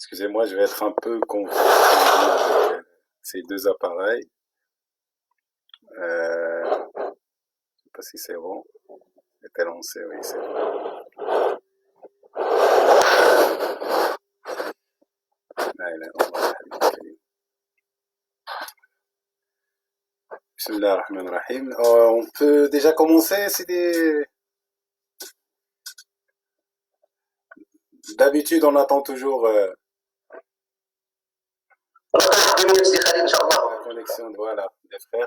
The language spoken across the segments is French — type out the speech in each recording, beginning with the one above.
Excusez-moi, je vais être un peu confus avec ces deux appareils. Je sais pas si c'est bon. Est-elle lancée? Oui, c'est bon. Bismillah ar-Rahman ar-Rahim. On peut déjà commencer. D'habitude, on attend toujours la connexion, voilà, des frères.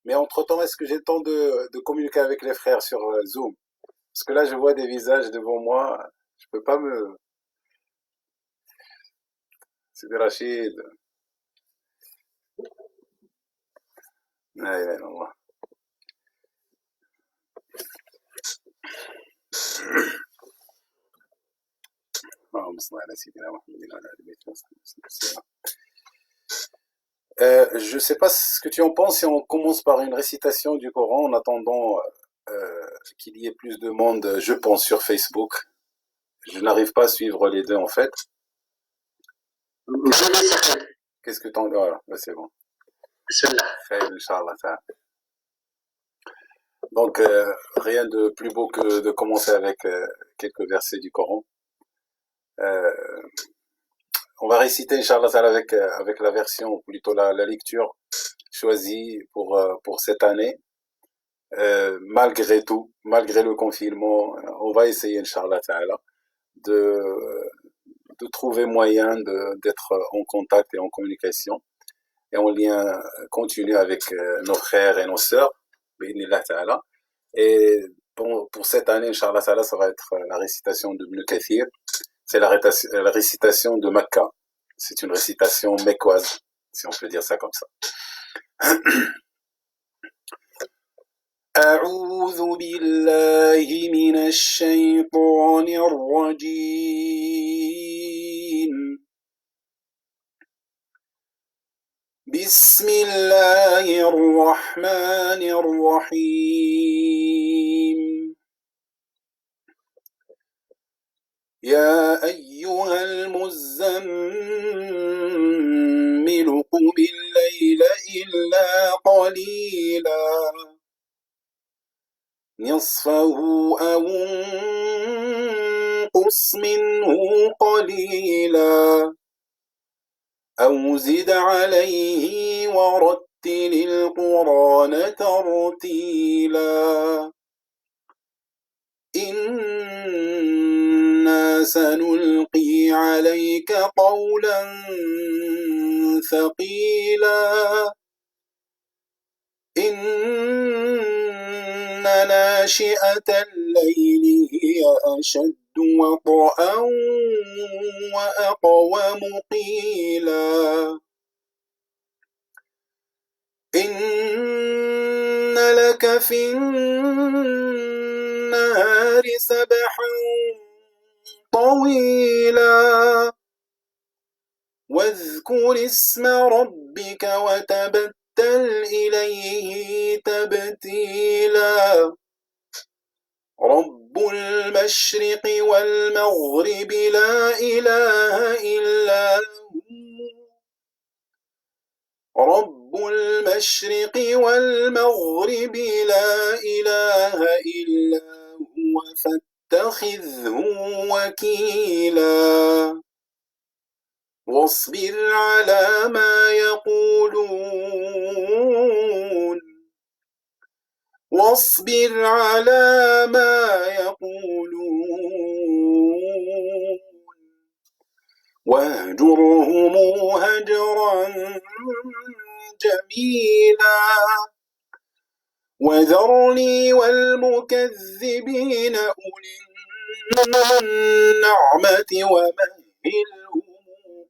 Mais entre-temps, est-ce que j'ai le temps de communiquer avec les frères sur Zoom? Parce que là, je vois des visages devant moi. Je peux pas me... C'est des Rachid. لا إله إلا الله. اللهم صل على سيدنا محمد وعلى آل بيته وصحبه وسلم. Je sais pas ce que tu en penses si on commence par une récitation du Coran en attendant qu'il y ait plus de monde, je pense, sur Facebook. Je n'arrive pas à suivre les deux en fait. Qu'est-ce que t'en dis? Voilà, c'est bon. Khair, Inch'Allah. Donc, rien de plus beau que de commencer avec quelques versets du Coran. On va réciter, Inch'Allah, avec la version, ou plutôt la lecture choisie pour cette année. Malgré tout, malgré le confinement, on va essayer, Inch'Allah, de trouver moyen d'être en contact et en communication et en lien continu avec nos frères et nos sœurs. Et pour cette année, Inch'Allah, ça va être la récitation de Ibn Kathir. C'est la récitation de Mecca. C'est une récitation mecquoise, si on peut dire ça comme ça. أعوذ بالله من الشيطان الرجيم. بسم الله الرحمن الرحيم. يا أيها المزمل قم الليل إلا قليلا نصفه أو انقص منه قليلا أو زد عليه ورتل القرآن ترتيلا إنا سنلقي عليك قولا ثقيلا إن ناشئة الليل هي أشد وطئا وأقوم قيلا إن لك في النهار سبحا طويلا واذكر اسم ربك وتبتل إليه تبتيلا رب المشرق والمغرب لا إله إلا هو رب المشرق والمغرب لا إله إلا هو فاتخذه وكيلا واصبر على ما يقولون واصبر على ما يقولون واهجرهم هجرا جميلا وذرني والمكذبين أولي النعمة ومهلهم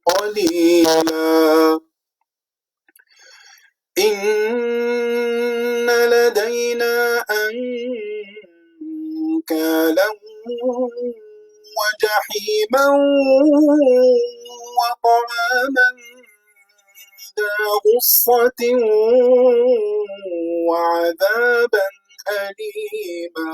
قليلا إن لدينا أنكالا وجحيما وطعاما ذا غصة وعذابا أليما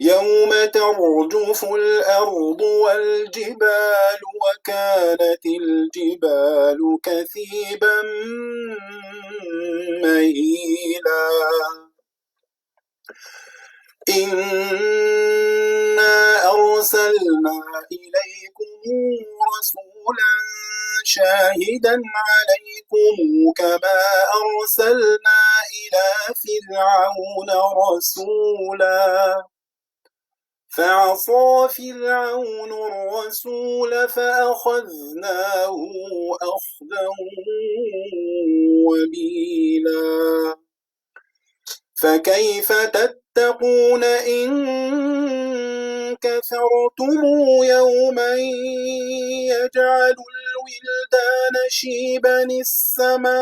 يوم ترجف الأرض والجبال وكانت الجبال كثيبا مهيلا إنا أرسلنا إليكم رسولا شاهدا عليكم كما أرسلنا إلى فرعون رسولا فعصى فرعون الرسول فأخذناه أخذا وبيلا فكيف تتقون إن كفرتم يوما يجعل الولدان شيبا السماء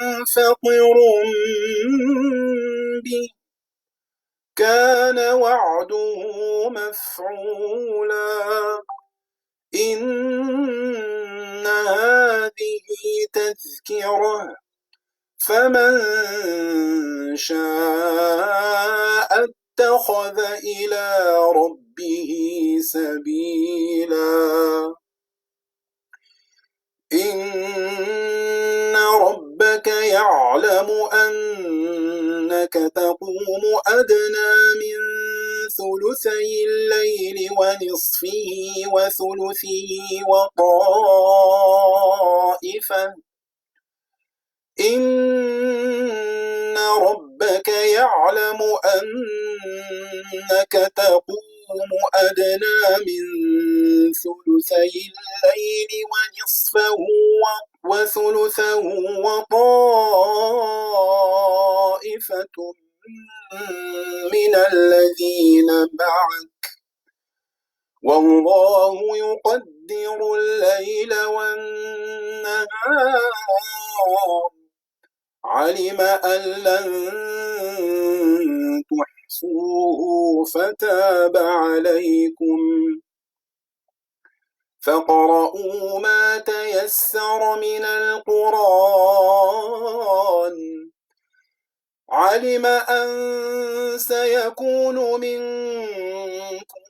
منفطر به كان وعده مفعولا إن هذه تذكرة فمن شاء اتخذ إلى ربه سبيلا إن ربك يعلم أنك تقوم أدنى من ثلثي الليل ونصفه وثلثه وطائفة إن ربك يعلم أنك تقوم أدنى من ثلثي الليل ونصفه وثلثه وطائفة من الذين معك والله يقدر الليل والنهار علم أن لن تحصوه فتاب عليكم فاقرؤوا ما تيسر من القرآن علم أن سيكون منكم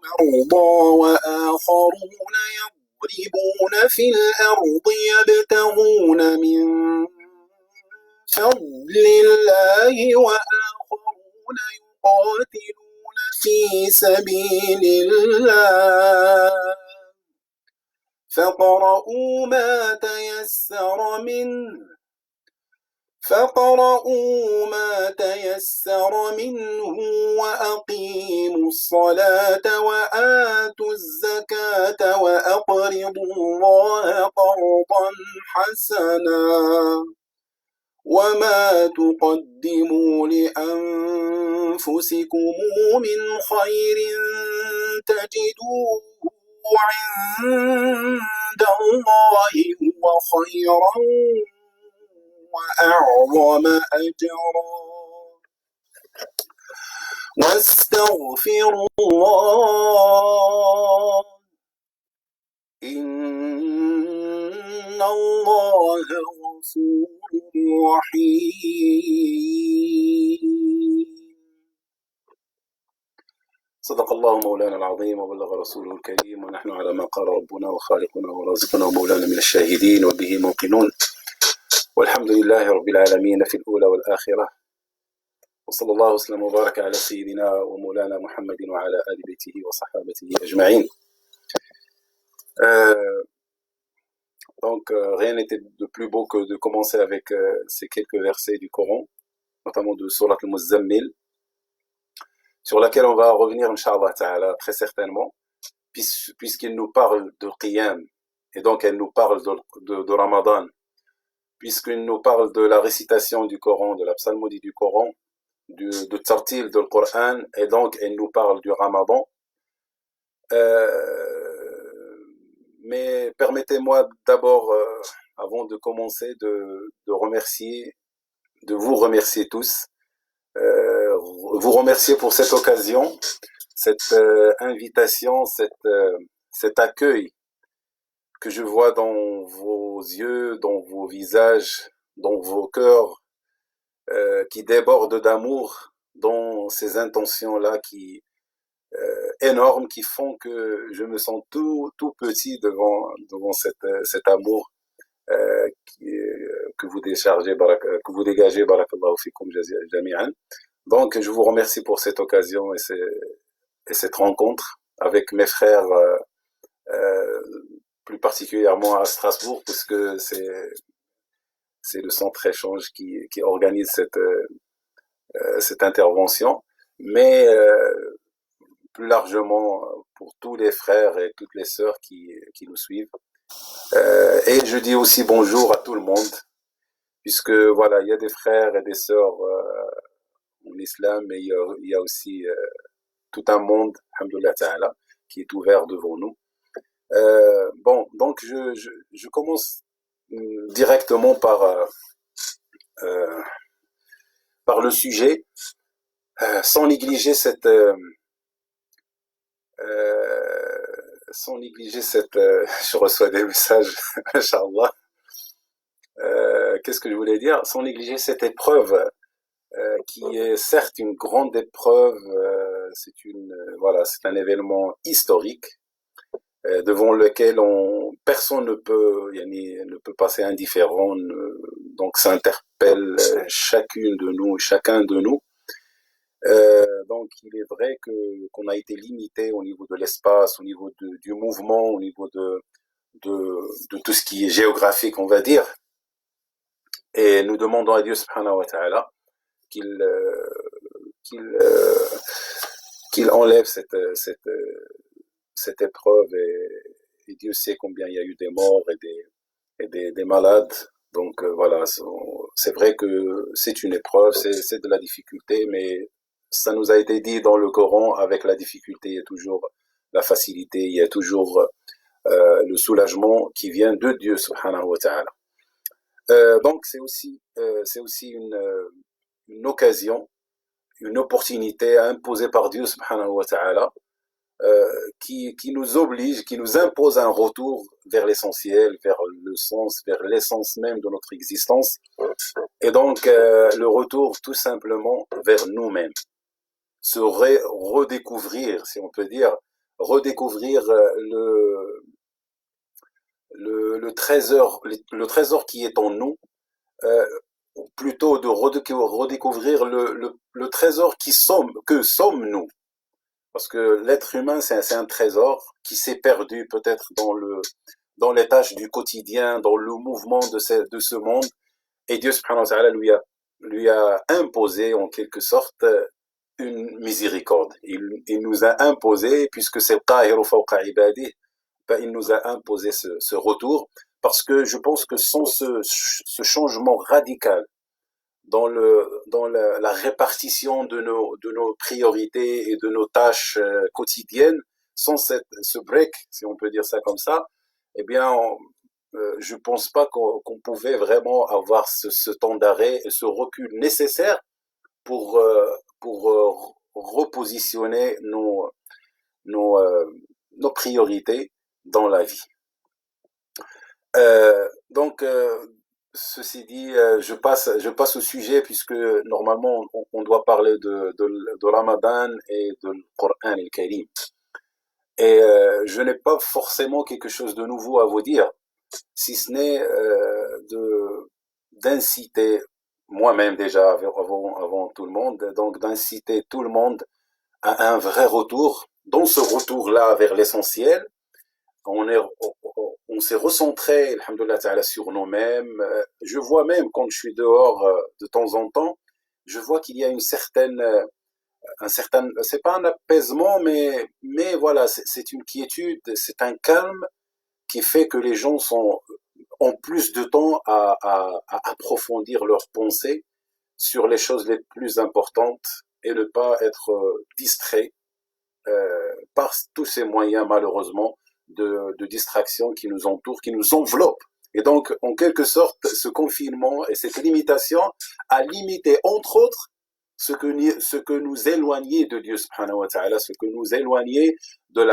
مرضى وآخرون يضربون في الأرض يبتغون من فضل الله وآخرون يقاتلون في سبيل الله فاقرؤوا ما تيسر منه وأقيموا الصلاة وآتوا الزكاة وأقرضوا الله قرضا حسنا وما تقدموا لأنفسكم من خير تجدوه عند الله هو خيرا وأعظم أجرا واستغفروا الله إن الله غفور رحيم صدق الله مولانا العظيم وبلغ رسوله الكريم ونحن على ما قال ربنا وخالقنا ورازقنا ومولانا من الشاهدين وبه موقنون والحمد لله رب العالمين في الأولى والآخرة وصلى الله وسلم وبارك على سيدنا ومولانا محمد وعلى آل بيته وصحابته أجمعين. Donc rien n'était de plus beau que de commencer avec ces quelques versets du Coran, notamment de Surat al-Muzammil, sur laquelle on va revenir, Inch'Allah Ta'ala, très certainement, puisqu'il nous parle de Qiyam, et donc elle nous parle de Ramadan, puisqu'il nous parle de la récitation du Coran, de la psalmodie du Coran, de Tartil du Coran, et donc elle nous parle du Ramadan. Mais permettez-moi d'abord, avant de commencer, de vous remercier tous, vous remercier pour cette occasion, cette invitation, cet accueil que je vois dans vos yeux, dans vos visages, dans vos cœurs, qui déborde d'amour dans ces intentions-là qui énormes qui font que je me sens tout petit devant cet amour que vous déchargez, que vous dégagez, barakallahu fikum jami'an. Donc, je vous remercie pour cette occasion et cette rencontre avec mes frères, euh, plus particulièrement à Strasbourg, puisque c'est le centre échange qui organise cette intervention. Mais plus largement pour tous les frères et toutes les sœurs qui nous suivent. Et je dis aussi bonjour à tout le monde, puisque voilà, il y a des frères et des sœurs en islam, mais il y a aussi tout un monde, alhamdoulilah ta'ala, qui est ouvert devant nous. Bon, donc je commence directement par le sujet, sans négliger je reçois des messages, Inch'Allah. Qu'est-ce que je voulais dire? Sans négliger cette épreuve, qui est certes une grande épreuve, voilà, c'est un événement historique, devant lequel personne ne peut passer indifférent, donc ça interpelle chacune de nous, chacun de nous. Donc il est vrai qu'on a été limité au niveau de l'espace, au niveau du mouvement, au niveau de tout ce qui est géographique, on va dire. Et nous demandons à Dieu subhanahu wa ta'ala qu'il enlève cette épreuve, et Dieu sait combien il y a eu des morts et des malades. Donc voilà, c'est vrai que c'est une épreuve, c'est de la difficulté, mais ça nous a été dit dans le Coran, avec la difficulté, il y a toujours la facilité, il y a toujours le soulagement qui vient de Dieu subhanahu wa ta'ala. Donc c'est aussi une occasion, une opportunité imposée par Dieu subhanahu wa ta'ala, qui nous oblige, qui nous impose un retour vers l'essentiel, vers le sens, vers l'essence même de notre existence, et donc le retour tout simplement vers nous-mêmes, se redécouvrir, si on peut dire, redécouvrir le trésor qui est en nous, plutôt de redécouvrir le trésor que sommes nous. Parce que l'être humain, c'est un trésor qui s'est perdu peut-être dans les tâches du quotidien, dans le mouvement de ce monde. Et Dieu subhanahu wa ta'ala lui a imposé en quelque sorte une miséricorde. Il nous a imposé, puisque c'est le qahiru fawqa ibadih, il nous a imposé ce retour, parce que je pense que sans ce changement radical dans la répartition de nos priorités et de nos tâches quotidiennes, sans ce break, si on peut dire ça comme ça, eh bien, je pense pas qu'on pouvait vraiment avoir ce temps d'arrêt et ce recul nécessaire pour repositionner nos priorités dans la vie. Donc, ceci dit, je passe au sujet, puisque normalement on doit parler de Ramadan et de Coran al-Karim. Et je n'ai pas forcément quelque chose de nouveau à vous dire, si ce n'est d'inciter moi-même déjà avant tout le monde, donc d'inciter tout le monde à un vrai retour. Dans ce retour-là vers l'essentiel, on s'est recentré, alhamdoulilah ta'ala, sur nous-mêmes. Je vois même quand je suis dehors de temps en temps, je vois qu'il y a un certain, c'est pas un apaisement, mais voilà, c'est une quiétude, c'est un calme qui fait que les gens ont plus de temps à approfondir leurs pensées sur les choses les plus importantes et ne pas être distrait par tous ces moyens, malheureusement, de distraction qui nous entourent, qui nous enveloppent. Et donc, en quelque sorte, ce confinement et cette limitation a limité, entre autres, ce que nous éloignait de Dieu subhanahu wa ta'ala, ce que nous éloignait de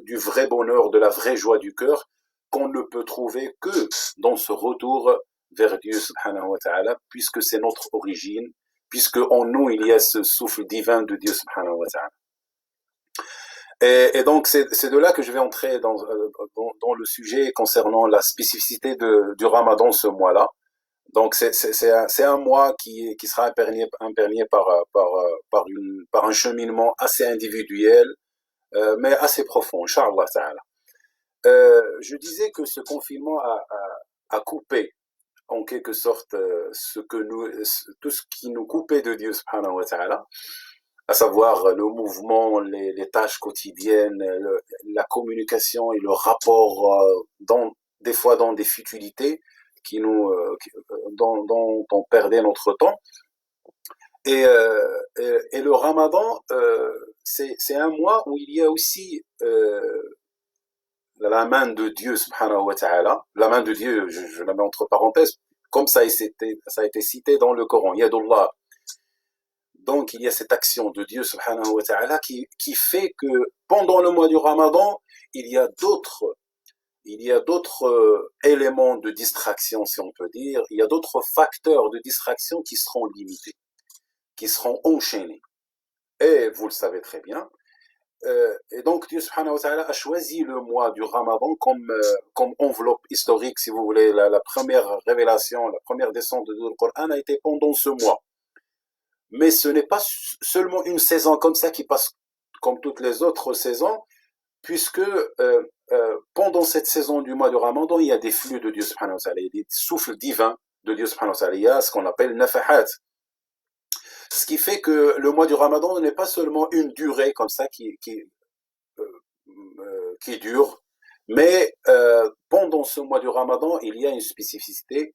du vrai bonheur, de la vraie joie du cœur, qu'on ne peut trouver que dans ce retour vers Dieu subhanahu wa ta'ala, puisque c'est notre origine, puisque en nous il y a ce souffle divin de Dieu subhanahu wa ta'ala. Et donc c'est de là que je vais entrer dans le sujet concernant la spécificité du Ramadan ce mois-là. Donc c'est un mois qui sera imprégné par un cheminement assez individuel, mais assez profond, Inch'Allah ta'ala. Je disais que ce confinement a coupé en quelque sorte tout ce qui nous coupait de Dieu subhanahu wa ta'ala, à savoir le mouvement, les tâches quotidiennes, la communication et le rapport des fois dans des futilités dont on perdait notre temps. Et le Ramadan, c'est un mois où il y a aussi la main de Dieu subhanahu wa ta'ala. La main de Dieu, je la mets entre parenthèses, comme ça a été cité dans le Coran, Yadullah. Donc il y a cette action de Dieu subhanahu wa ta'ala qui fait que pendant le mois du Ramadan, il y a d'autres éléments de distraction, si on peut dire, il y a d'autres facteurs de distraction qui seront limités, qui seront enchaînés. Et vous le savez très bien. Et donc Dieu subhanahu wa ta'ala a choisi le mois du Ramadan comme enveloppe historique, si vous voulez. La première révélation, la première descente du Coran a été pendant ce mois. Mais ce n'est pas seulement une saison comme ça qui passe comme toutes les autres saisons, puisque pendant cette saison du mois du Ramadan, il y a des flux de Dieu subhanahu wa ta'ala, il y a des souffles divins de Dieu subhanahu wa ta'ala, il y a ce qu'on appelle nafahat. Ce qui fait que le mois du Ramadan n'est pas seulement une durée comme ça qui dure, mais pendant ce mois du Ramadan, il y a une spécificité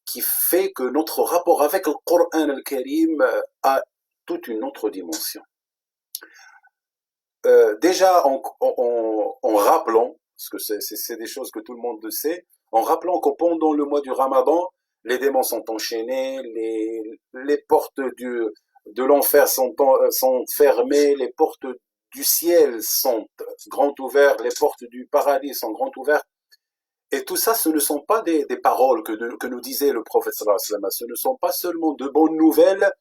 qui fait que notre rapport avec le Coran al-Karim a toute une autre dimension. Déjà en rappelant, parce que c'est des choses que tout le monde sait, en rappelant que pendant le mois du Ramadan, les démons sont enchaînés, les portes de l'enfer sont fermées, les portes du ciel sont grandes ouvertes, les portes du paradis sont grandes ouvertes. Et tout ça, ce ne sont pas des paroles que nous disait le prophète sallallahu alayhi wa sallam, ce ne sont pas seulement de bonnes nouvelles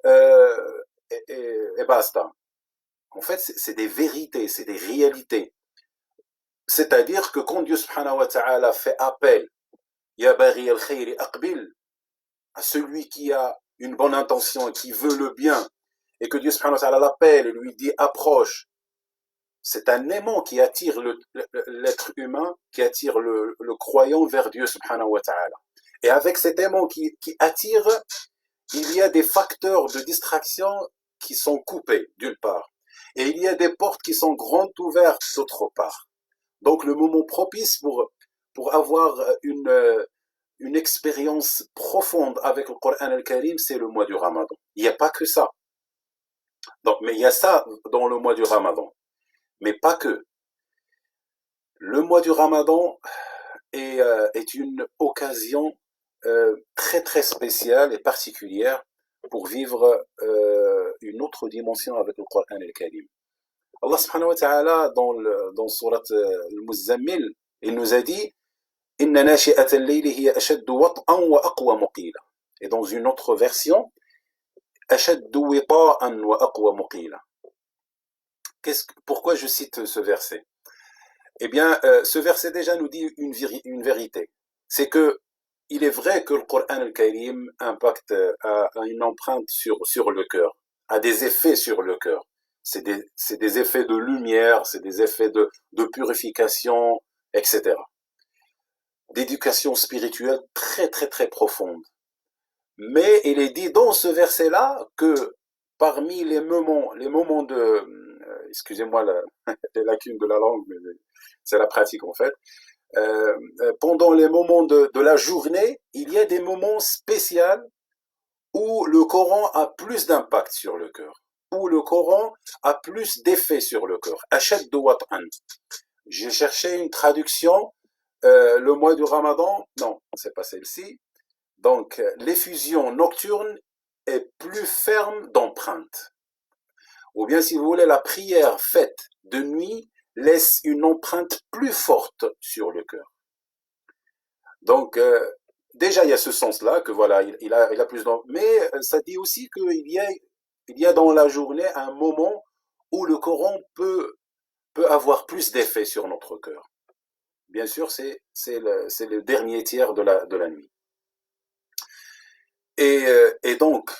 et basta. En fait, c'est des vérités, c'est des réalités. C'est-à-dire que quand Dieu subhanahu wa ta'ala fait appel, Ya baghi al-khayri aqbil, à celui qui a une bonne intention et qui veut le bien, et que Dieu subhanahu wa ta'ala l'appelle et lui dit approche, c'est un aimant qui attire l'être humain, qui attire le croyant vers Dieu subhanahu wa ta'ala. Et avec cet aimant qui attire, il y a des facteurs de distraction qui sont coupés d'une part. Et il y a des portes qui sont grandes ouvertes d'autre part. Donc le moment propice pour avoir une expérience profonde avec le Coran al-Karim, c'est le mois du Ramadan. Il n'y a pas que ça. Donc, mais il y a ça dans le mois du Ramadan. Mais pas que. Le mois du Ramadan est une occasion très très spéciale et particulière pour vivre une autre dimension avec le Coran al-Karim. Allah subhanahu wa ta'ala dans surat al-Muzammil, il nous a dit Inna nashi'at al-layli hiya ashaddu wat'an wa aqwa muqila. Et dans une autre version, ashaddu wita'an wa aqwa muqila. Pourquoi je cite ce verset? Eh bien, ce verset déjà nous dit une vérité. C'est que il est vrai que le Coran al-Karim impacte, a une empreinte sur le cœur, a des effets sur le cœur. C'est des effets de lumière, c'est des effets de purification, etc. D'éducation spirituelle très très très profonde. Mais il est dit dans ce verset-là que parmi les moments de, excusez-moi les lacunes de la langue, mais c'est la pratique en fait, pendant les moments de la journée, il y a des moments spéciaux où le Coran a plus d'impact sur le cœur, où le Coran a plus d'effet sur le cœur. Ashaddu wat'an. J'ai cherché une traduction, le mois du Ramadan, non, c'est pas celle-ci. Donc, l'effusion nocturne est plus ferme d'empreinte. Ou bien, si vous voulez, la prière faite de nuit laisse une empreinte plus forte sur le cœur. Donc, déjà, il y a ce sens-là, que voilà, il a plus d'en... Mais ça dit aussi qu'il y a dans la journée un moment où le Coran peut avoir plus d'effet sur notre cœur. Bien sûr, c'est le dernier tiers de la nuit. Et donc,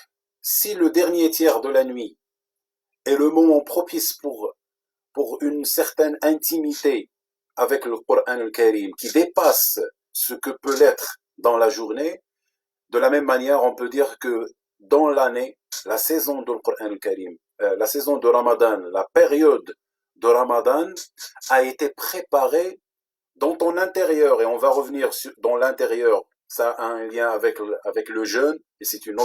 si le dernier tiers de la nuit est le moment propice pour une certaine intimité avec le Coran al-Karim qui dépasse ce que peut l'être dans la journée, de la même manière, on peut dire que dans l'année, la saison du Coran al-Karim, la saison de Ramadan, la période de Ramadan a été préparée dans ton intérieur, et on va revenir dans l'intérieur, ça a un lien avec le jeûne, et c'est un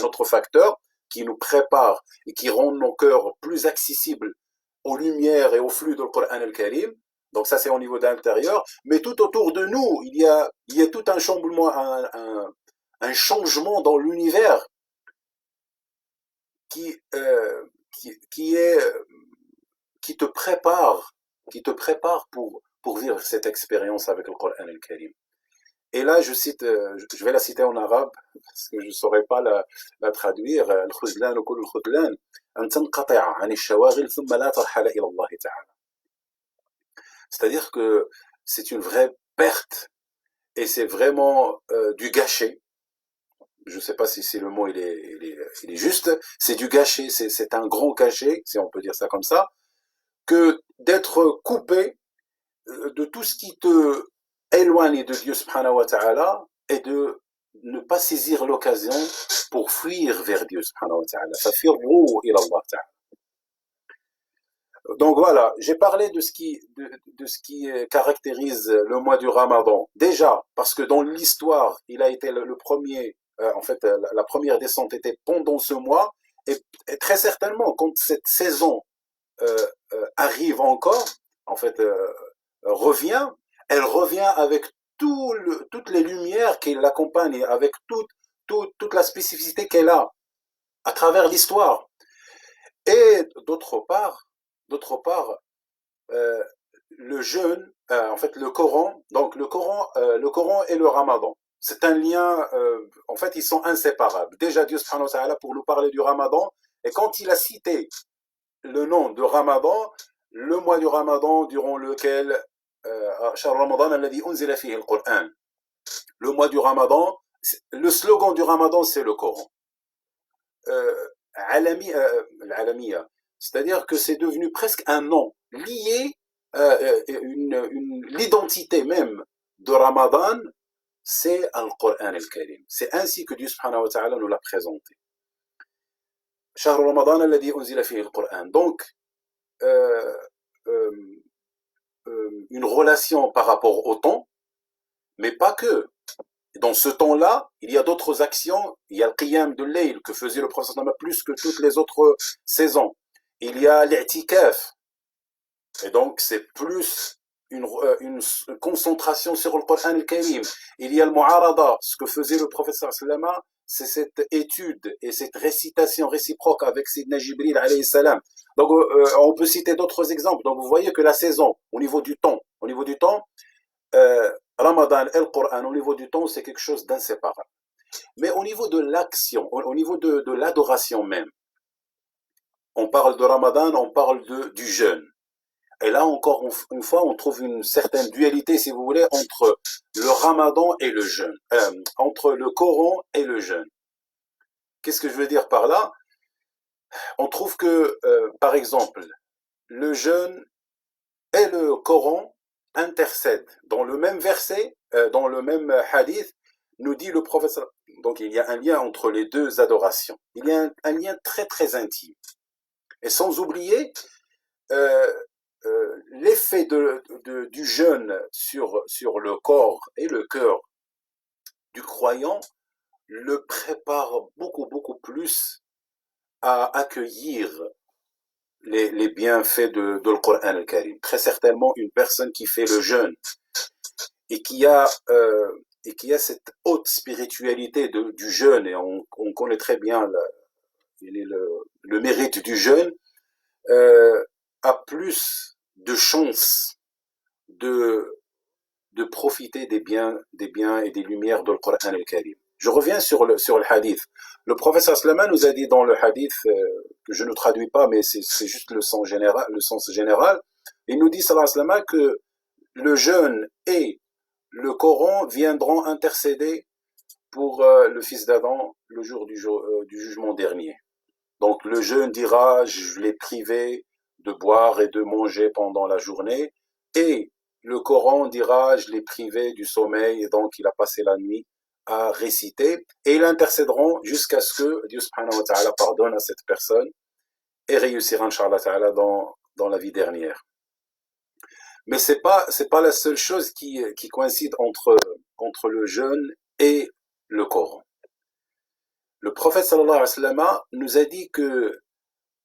autre facteur qui nous prépare et qui rend nos cœurs plus accessibles aux lumières et au flux du Coran al-Karim. Donc ça, c'est au niveau de l'intérieur. Mais tout autour de nous, il y a tout un chamboulement, un changement dans l'univers qui, euh, qui est, qui te prépare, pour vivre cette expérience avec le Coran al-Karim. Et là, je vais la citer en arabe, parce que je ne saurais pas la traduire. الخذلان كل الخذلان أن تنقطع عن الشواغل ثم لا ترحل إلى الله تعالى. C'est-à-dire que c'est une vraie perte, et c'est vraiment du gâchis. Je ne sais pas si le mot il est juste. C'est du gâchis, c'est un grand gâchis, si on peut dire ça comme ça, que d'être coupé de tout ce qui te éloigne de Dieu subhanahu wa ta'ala, et de ne pas saisir l'occasion pour fuir vers Dieu subhanahu wa ta'ala. Fafirru ila Allah ta'ala. Donc voilà, j'ai parlé de ce qui caractérise le mois du Ramadan. Déjà, parce que dans l'histoire, il a été le premier, en fait, la première descente était pendant ce mois, et très certainement, quand cette saison arrive encore, en fait, revient, elle revient avec toutes les lumières qui l'accompagnent, avec toute la spécificité qu'elle a à travers l'histoire. Et d'autre part, euh, le jeûne, en fait le Coran, donc le Coran et le Ramadan, c'est un lien, en fait ils sont inséparables. Déjà Dieu subhanahu wa ta'ala, pour nous parler du Ramadan, et quand il a cité le nom de Ramadan, le mois du Ramadan durant lequel شهر رمضان الذي أنزل فيه القرآن. Le mois du Ramadan, le slogan du Ramadan, c'est le Coran. L'Alamiya, c'est-à-dire que c'est devenu presque un nom lié, l'identité même de Ramadan, c'est Al-Qur'an al-Karim. C'est ainsi que Dieu subhanahu wa ta'ala nous l'a présenté. شهر رمضان الذي أنزل فيه القرآن. Donc, euh, euh, une relation par rapport au temps, mais pas que. Dans ce temps-là, il y a d'autres actions. Il y a le qiyam de l'Eil que faisait le prophète plus que toutes les autres saisons. Il y a l'i'tikaf. Et donc, c'est plus une concentration sur le Coran al-Karim. Il y a le mu'arada. Ce que faisait le prophète sallallahu, c'est cette étude et cette récitation réciproque avec Sidna Jibril alayhi salam. Donc, on peut citer d'autres exemples. Donc, vous voyez que la saison, au niveau du temps, Ramadan et le Coran, au niveau du temps, c'est quelque chose d'inséparable. Mais au niveau de l'action, au niveau de l'adoration même, on parle de Ramadan, on parle du jeûne. Et là, encore une fois, on trouve une certaine dualité, si vous voulez, entre le Ramadan et le jeûne, entre le Coran et le jeûne. Qu'est-ce que je veux dire par là? On trouve que, par exemple, le jeûne et le Coran intercèdent. Dans le même verset, dans le même hadith, nous dit le prophète. Donc il y a un lien entre les deux adorations. Il y a un lien très très intime. Et sans oublier l'effet du jeûne sur le corps et le cœur du croyant le prépare beaucoup beaucoup plus à accueillir les bienfaits de l'Coran al-Karim. Très certainement, une personne qui fait le jeûne et qui a cette haute spiritualité du jeûne, et on connaît très bien le mérite du jeûne, a plus de chances de de profiter des biens et des lumières de Coran al-Karim. Je reviens sur le hadith. Le prophète sallallahu nous a dit dans le hadith, que je ne traduis pas, mais c'est juste le sens général, il nous dit sallallahu que le jeûne et le Coran viendront intercéder pour le fils d'Adam le jour du jugement dernier. Donc le jeûne dira, je l'ai privé de boire et de manger pendant la journée, et le Coran dira, je l'ai privé du sommeil, et donc il a passé la nuit à réciter, et ils intercéderont jusqu'à ce que Dieu subhanahu wa ta'ala pardonne à cette personne et réussira inshallah ta'ala dans la vie dernière. Mais c'est pas la seule chose qui coïncide entre le jeûne et le Coran. Le prophète sallallahu alayhi wa sallam nous a dit que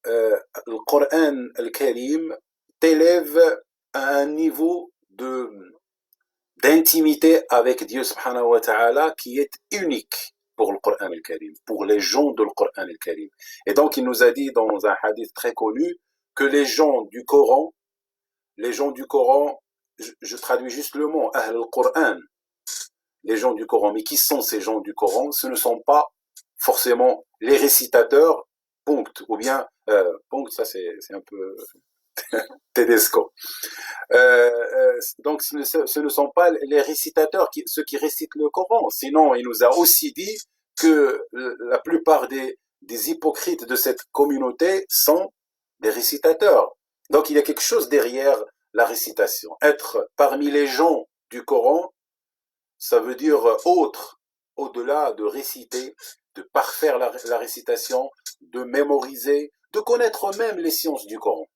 le Coran al-Karim t'élève à un niveau d'intimité avec Dieu subhanahu wa ta'ala qui est unique pour le Coran al-Karim, pour les gens de le Coran al-Karim. Et donc il nous a dit dans un hadith très connu que les gens du Coran, je traduis juste le mot, Ahl al-Qur'an, les gens du Coran, mais qui sont ces gens du Coran? Ce ne sont pas forcément les récitateurs, punct, ou bien, punct, ça c'est un peu tedesco. Donc ce ne sont pas les récitateurs, ceux qui récitent le Coran, sinon il nous a aussi dit que la plupart des hypocrites de cette communauté sont des récitateurs. Donc il y a quelque chose derrière la récitation. Être parmi les gens du Coran, ça veut dire autre, au-delà de réciter, de parfaire la récitation, de mémoriser, de connaître même les sciences du Coran.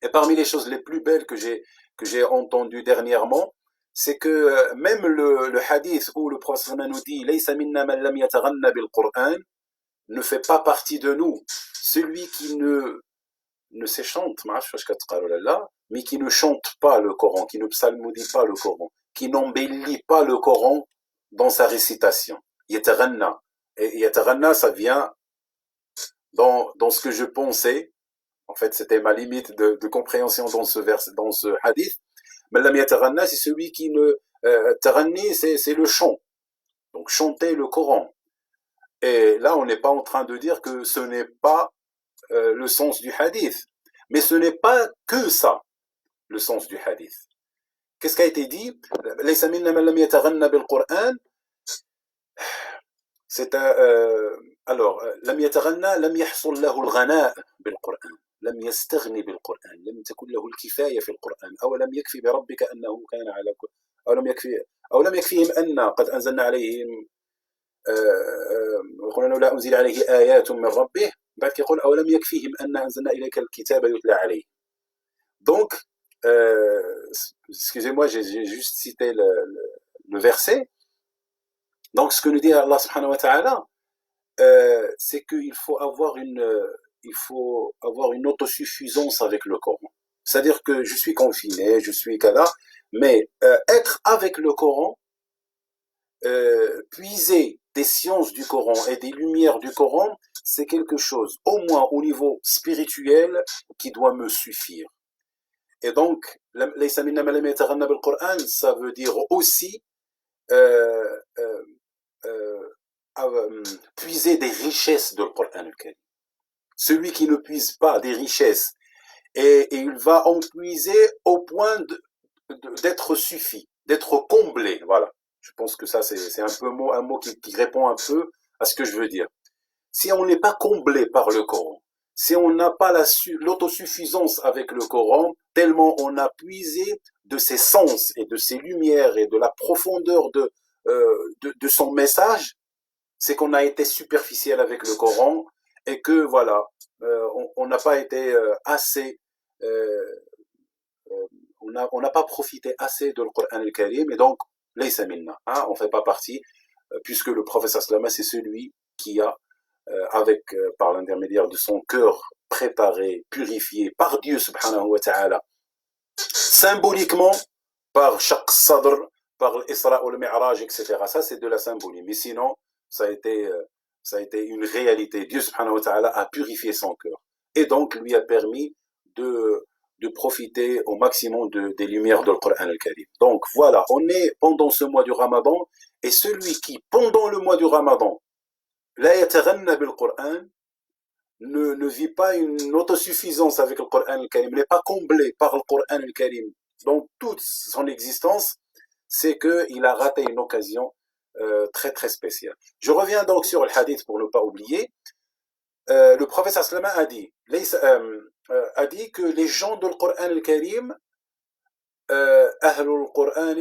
Et parmi les choses les plus belles que j'ai entendues dernièrement, c'est que même le hadith où le prophète nous dit Laysa minna man lam yataghanna bil Qur'an ne fait pas partie de nous. Celui qui ne s'échante, mais qui ne chante pas le Coran, qui ne psalmodie pas le Coran, qui n'embellit pas le Coran dans sa récitation. Yataghanna. Et yataghanna, ça vient dans ce que je pensais. En fait, c'était ma limite de compréhension dans ce hadith. Mais lam yataghanna, c'est celui qui ne... Taghanni, c'est le chant. Donc, chanter le Coran. Et là, on n'est pas en train de dire que ce n'est pas le sens du hadith. Mais ce n'est pas que ça, le sens du hadith. Qu'est-ce qui a été dit? Laysa minna man lam yataghanna bil Qur'an. C'est alors, lam yataghanna, lam yahsul lahu al-ghana' bil Qur'an. لم يستغني بالقرآن لم تكن له الكفاية في القرآن أو لم يكفي بربك أنه كان على كل أو لم يكفيهم أن قد أنزلنا عليهم وقلنا لا أنزل عليه آيات من ربه بعد يقول أو لم يكفيهم أن أنزلنا إليك الكتاب يتلى عليه. Donc excusez-moi, j'ai juste cité le verset. Donc ce que nous dit Allah subhanahu wa ta'ala, c'est qu'il faut avoir une autosuffisance avec le Coran. C'est-à-dire que je suis confiné, je suis kada, mais être avec le Coran, puiser des sciences du Coran et des lumières du Coran, c'est quelque chose, au moins au niveau spirituel, qui doit me suffire. Et donc, laysa minna man lam yataghanna bil Qur'an, ça veut dire aussi puiser des richesses de Coran al-Karim. Celui qui ne puise pas des richesses et il va en puiser au point d'être suffi, d'être comblé. Voilà. Je pense que ça c'est un mot qui répond un peu à ce que je veux dire. Si on n'est pas comblé par le Coran, si on n'a pas l'autosuffisance avec le Coran, tellement on a puisé de ses sens et de ses lumières et de la profondeur de son message, c'est qu'on a été superficiel avec le Coran et que voilà, on n'a pas été assez, on n'a pas profité assez de le Coran al-Karim et donc laysa minna, hein, on fait pas partie, puisque le prophète sallallahu alayhi wa sallam c'est celui qui a par l'intermédiaire de son cœur préparé, purifié par Dieu subhanahu wa ta'ala, symboliquement par chaque sadr, par l'Isra ou le Mi'raj, etc. Ça c'est de la symbolique, mais sinon ça a été une réalité. Dieu subhanahu wa ta'ala a purifié son cœur et donc lui a permis de de profiter au maximum des lumières de Coran al-Karim. Donc voilà, on est pendant ce mois du Ramadan, et celui qui, pendant le mois du Ramadan, la yataghanna bil Coran, ne vit pas une autosuffisance avec le Coran al-Karim, n'est pas comblé par le Coran al-Karim. Donc toute son existence, c'est qu'il a raté une occasion très très spéciale. Je reviens donc sur le hadith pour ne pas oublier. Le prophète sallallahu alayhi wa sallam a dit que les gens du Coran al-Karim, ahlul Qur'an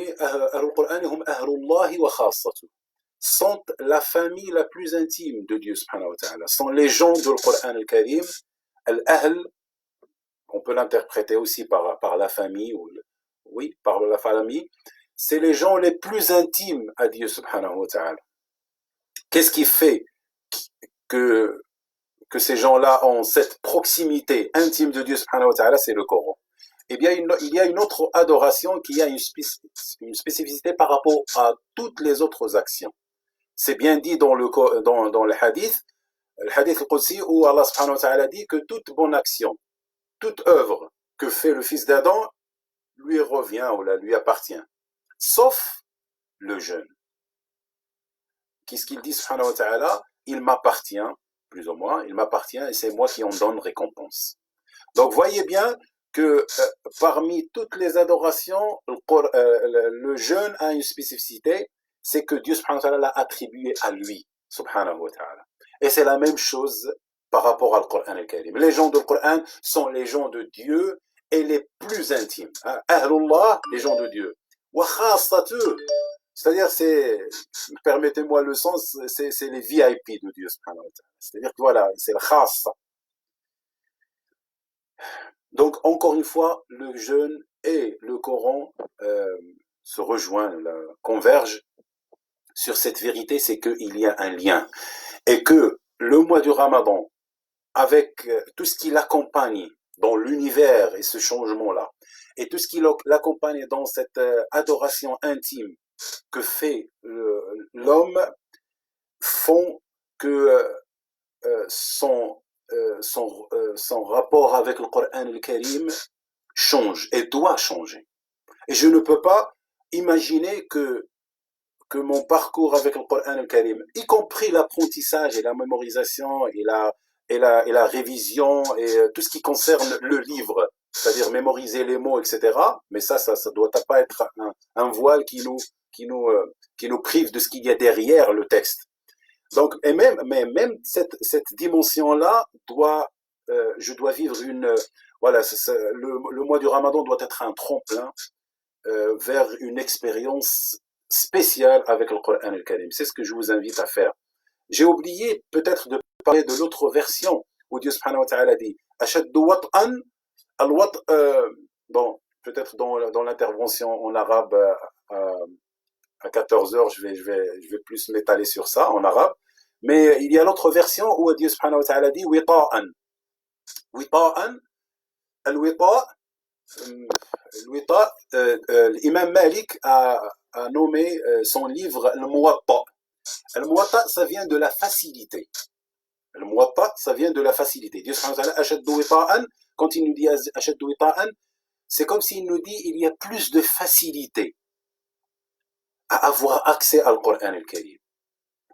hum ahlullahi wa khassatuh, sont la famille la plus intime de Dieu subhanahu wa ta'ala, sont les gens du Coran al-Karim. Al-ahl, on peut l'interpréter aussi par la famille, ou oui, par la famille, c'est les gens les plus intimes à Dieu subhanahu wa ta'ala. Qu'est-ce qui fait que ces gens-là ont cette proximité intime de Dieu subhanahu wa ta'ala? C'est le Coran. Eh bien, il y a une autre adoration qui a une spécificité par rapport à toutes les autres actions. C'est bien dit dans le hadith al-Qudsi, où Allah subhanahu wa ta'ala dit que toute bonne action, toute œuvre que fait le fils d'Adam lui revient ou lui appartient, sauf le jeûne. Qu'est-ce qu'il dit subhanahu wa ta'ala? Il m'appartient, plus ou moins, il m'appartient et c'est moi qui en donne récompense. Donc voyez bien que parmi toutes les adorations, le jeûne a une spécificité, c'est que Dieu subhanahu wa ta'ala l'a attribué à lui, subhanahu wa ta'ala. Et c'est la même chose par rapport au Coran al-Karim. Les gens du Coran sont les gens de Dieu et les plus intimes. Ahlullah, les gens de Dieu. Wa khassatuh, c'est-à-dire, permettez-moi le sens, c'est les VIP de Dieu subhanahu wa ta'ala. C'est-à-dire que voilà, c'est le khassa. Donc, encore une fois, le jeûne et le Coran se rejoignent, convergent sur cette vérité, c'est qu'il y a un lien. Et que le mois du Ramadan, avec tout ce qui l'accompagne dans l'univers et ce changement-là, et tout ce qui l'accompagne dans cette adoration intime que fait l'homme, font que son rapport avec le Coran al-Karim change et doit changer. Et je ne peux pas imaginer que mon parcours avec le Coran al-Karim, y compris l'apprentissage et la mémorisation et la révision et tout ce qui concerne le livre, c'est-à-dire mémoriser les mots, etc. Mais ça doit pas être un voile qui nous prive de ce qu'il y a derrière le texte. Donc, même cette dimension-là je dois vivre voilà, le mois du Ramadan doit être un tremplin vers une expérience spéciale avec le Coran al-Karim. C'est ce que je vous invite à faire. J'ai oublié peut-être de parler de l'autre version où Dieu subhanahu wa ta'ala dit Ashaddu wat'an al-wat', bon, peut-être dans l'intervention en arabe à 14h, je vais plus m'étaler sur ça en arabe. Mais il y a l'autre version où Dieu subhanahu wa ta'ala dit wita'an. Wita'an, al-wita', l'imam Malik a nommé son livre al-Muwatta. Al-Muwatta, ça vient de la facilité. Al-Muwatta, ça vient de la facilité. Dieu subhanahu wa ta'ala, ashaddu wita'an, quand il nous dit ashaddu wita'an, c'est comme s'il nous dit il y a plus de facilité à avoir accès au Coran al-Karim.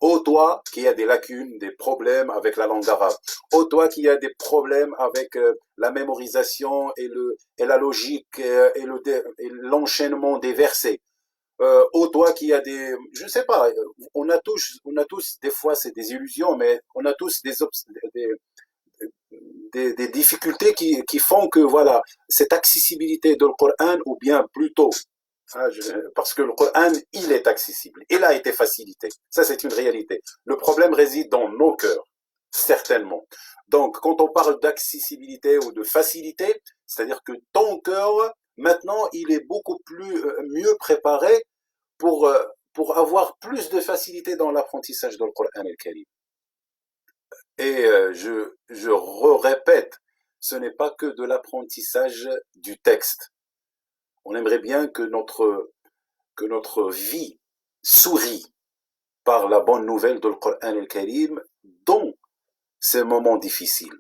Ô toi qui as des lacunes, des problèmes avec la langue arabe, ô toi qui as des problèmes avec la mémorisation et la logique et l'enchaînement des versets, ô toi qui as je ne sais pas, on a tous des fois c'est des illusions, mais on a tous des difficultés qui font que voilà, cette accessibilité de le Coran, ou bien plutôt parce que le Coran, il est accessible, il a été facilité, ça c'est une réalité. Le problème réside dans nos cœurs, certainement. Donc quand on parle d'accessibilité ou de facilité, c'est-à-dire que ton cœur maintenant il est beaucoup mieux préparé pour avoir plus de facilité dans l'apprentissage de le Coran al-Karim. Et je répète, ce n'est pas que de l'apprentissage du texte. On aimerait bien que notre vie sourit par la bonne nouvelle de le Coran al-Karim dans ces moments difficiles.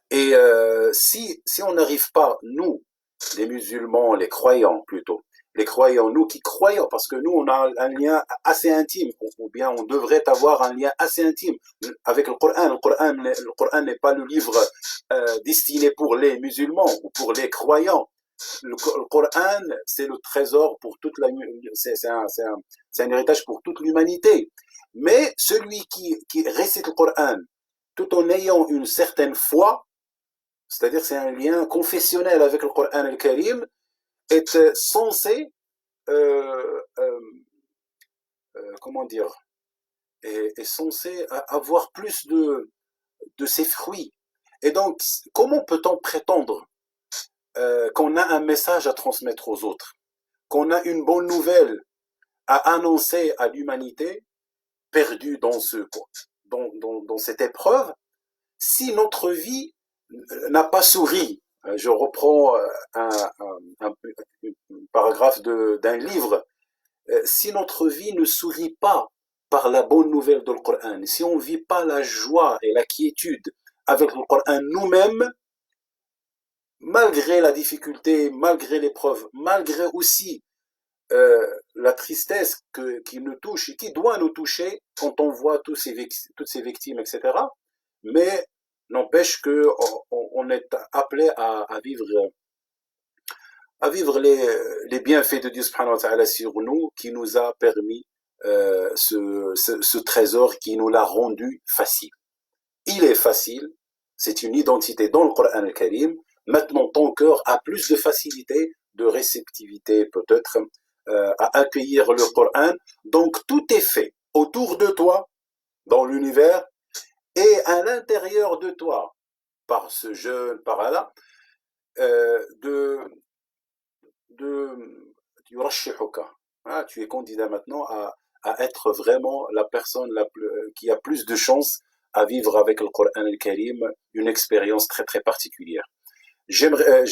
Et si on n'arrive pas, nous, les musulmans, les croyants plutôt, les croyants, nous qui croyons, parce que nous, on a un lien assez intime, ou bien on devrait avoir un lien assez intime avec le Coran. Le Coran n'est pas le livre destiné pour les musulmans ou pour les croyants. Le Coran, c'est le trésor pour toute la, c'est un héritage pour toute l'humanité. Mais celui qui récite le Coran tout en ayant une certaine foi, c'est-à-dire c'est un lien confessionnel avec le Coran al-Karim, est censé, comment dire, est censé avoir plus de ses fruits. Et donc, comment peut-on prétendre qu'on a un message à transmettre aux autres, qu'on a une bonne nouvelle à annoncer à l'humanité perdue dans cette épreuve, si notre vie n'a pas souri? Je reprends un paragraphe d'un livre. Si notre vie ne sourit pas par la bonne nouvelle de le Coran, si on ne vit pas la joie et la quiétude avec le Coran nous-mêmes, malgré la difficulté, malgré l'épreuve, malgré aussi la tristesse qui nous touche et qui doit nous toucher quand on voit toutes ces victimes, etc. Mais n'empêche qu'on est appelé à vivre les bienfaits de Dieu subhanahu wa ta'ala sur nous, qui nous a permis ce trésor, qui nous l'a rendu facile. Il est facile, c'est une identité dans le Coran al-Karim. Maintenant, ton cœur a plus de facilité, de réceptivité peut-être, à accueillir le Coran. Donc tout est fait autour de toi, dans l'univers, et à l'intérieur de toi, par ce jeûne, par là, tu es candidat maintenant à être vraiment la personne qui a plus de chance à vivre avec le Coran al-Karim une expérience très très particulière. J'espère,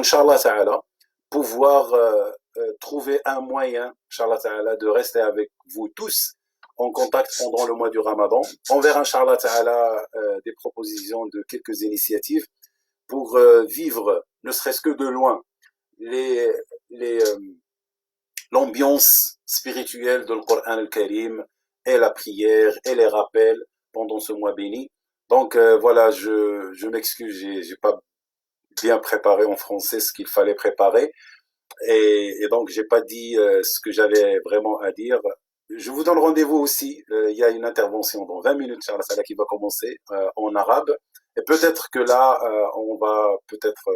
Inch'Allah Ta'ala, pouvoir trouver un moyen, Inch'Allah Ta'ala, de rester avec vous tous en contact pendant le mois du Ramadan. On verra, Inch'Allah Ta'ala, des propositions de quelques initiatives pour vivre, ne serait-ce que de loin, l'ambiance spirituelle de le Coran al-Karim et la prière et les rappels pendant ce mois béni. Donc voilà, je m'excuse, j'ai pas bien préparé en français ce qu'il fallait préparer, et donc j'ai pas dit ce que j'avais vraiment à dire. Je vous donne rendez-vous aussi, il y a une intervention dans 20 minutes sur la salle qui va commencer en arabe, et peut-être que là on va peut-être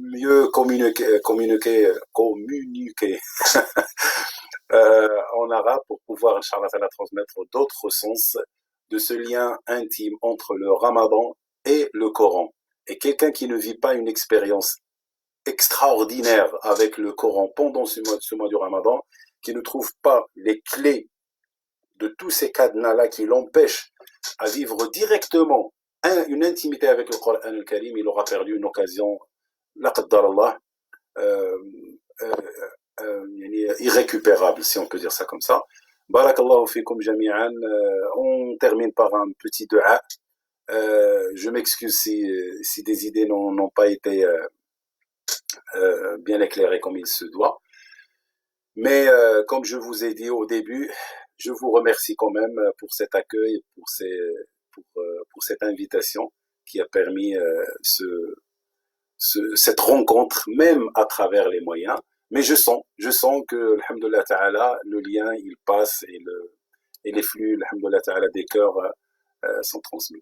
mieux communiquer en arabe pour pouvoir, Inch'Allah, transmettre d'autres sens de ce lien intime entre le Ramadan et le Coran. Et quelqu'un qui ne vit pas une expérience extraordinaire avec le Coran pendant ce mois du Ramadan, qui ne trouve pas les clés de tous ces cadenas-là qui l'empêchent à vivre directement une intimité avec le Coran al-Karim, il aura perdu une occasion, la qaddar Allah, irrécupérable, si on peut dire ça comme ça. Barakallahu fikum jami'an. On termine par un petit dua. Je m'excuse si des idées n'ont pas été bien éclairées comme il se doit. Mais comme je vous ai dit au début, je vous remercie quand même pour cet accueil, pour cette invitation qui a permis cette rencontre, même à travers les moyens. Mais je sens que, alhamdoulilah ta'ala, le lien, il passe et les flux, alhamdoulilah ta'ala, des cœurs sont transmis.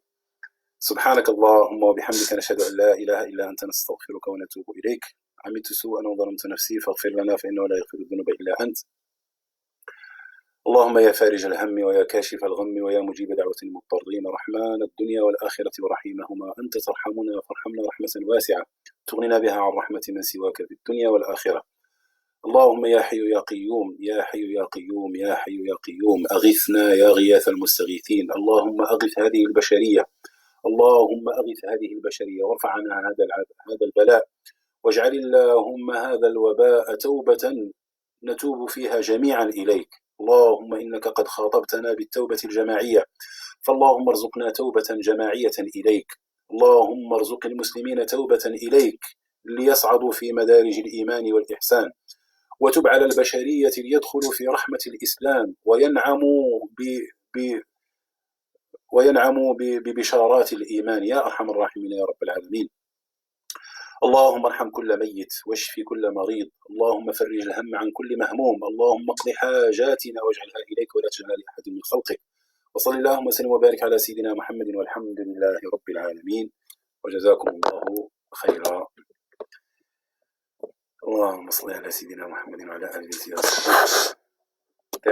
سبحانك اللهم وبحمدك نشهد أن لا إله إلا أنت نستغفرك ونتوب إليك عملت سوءا وظلمت نفسي فاغفر لنا فإنه لا يغفر الذنوب إلا أنت اللهم يا فارج الهم ويا كاشف الغم ويا مجيب دعوة المضطرين رحمن الدنيا والآخرة ورحيمهما أنت ترحمنا فارحمنا رحمة واسعة تغننا بها عن رحمة من سواك في الدنيا والآخرة اللهم يا حي يا قيوم يا حي يا قيوم يا حي يا قيوم أغثنا يا غياث المستغيثين اللهم أغث هذه البشرية اللهم أغث هذه البشرية وارفع عنها هذا البلاء واجعل اللهم هذا الوباء توبة نتوب فيها جميعا إليك اللهم إنك قد خاطبتنا بالتوبة الجماعية، فاللهم ارزقنا توبة جماعية إليك. اللهم ارزق المسلمين توبة إليك ليصعدوا في مدارج الإيمان والإحسان، وتب على البشرية ليدخلوا في رحمة الإسلام وينعموا ببشارات الإيمان يا أرحم الراحمين يا رب العالمين. اللهم ارحم كل ميت واشف كل مريض، اللهم فرج الهم عن كل مهموم، اللهم اقض حاجاتنا واجعلها إليك ولا تجعلها لأحد من خلقك. وصل اللهم وسلم وبارك على سيدنا محمد والحمد لله رب العالمين، وجزاكم الله خيرا. اللهم صل على سيدنا محمد وعلى آل سيدنا محمد.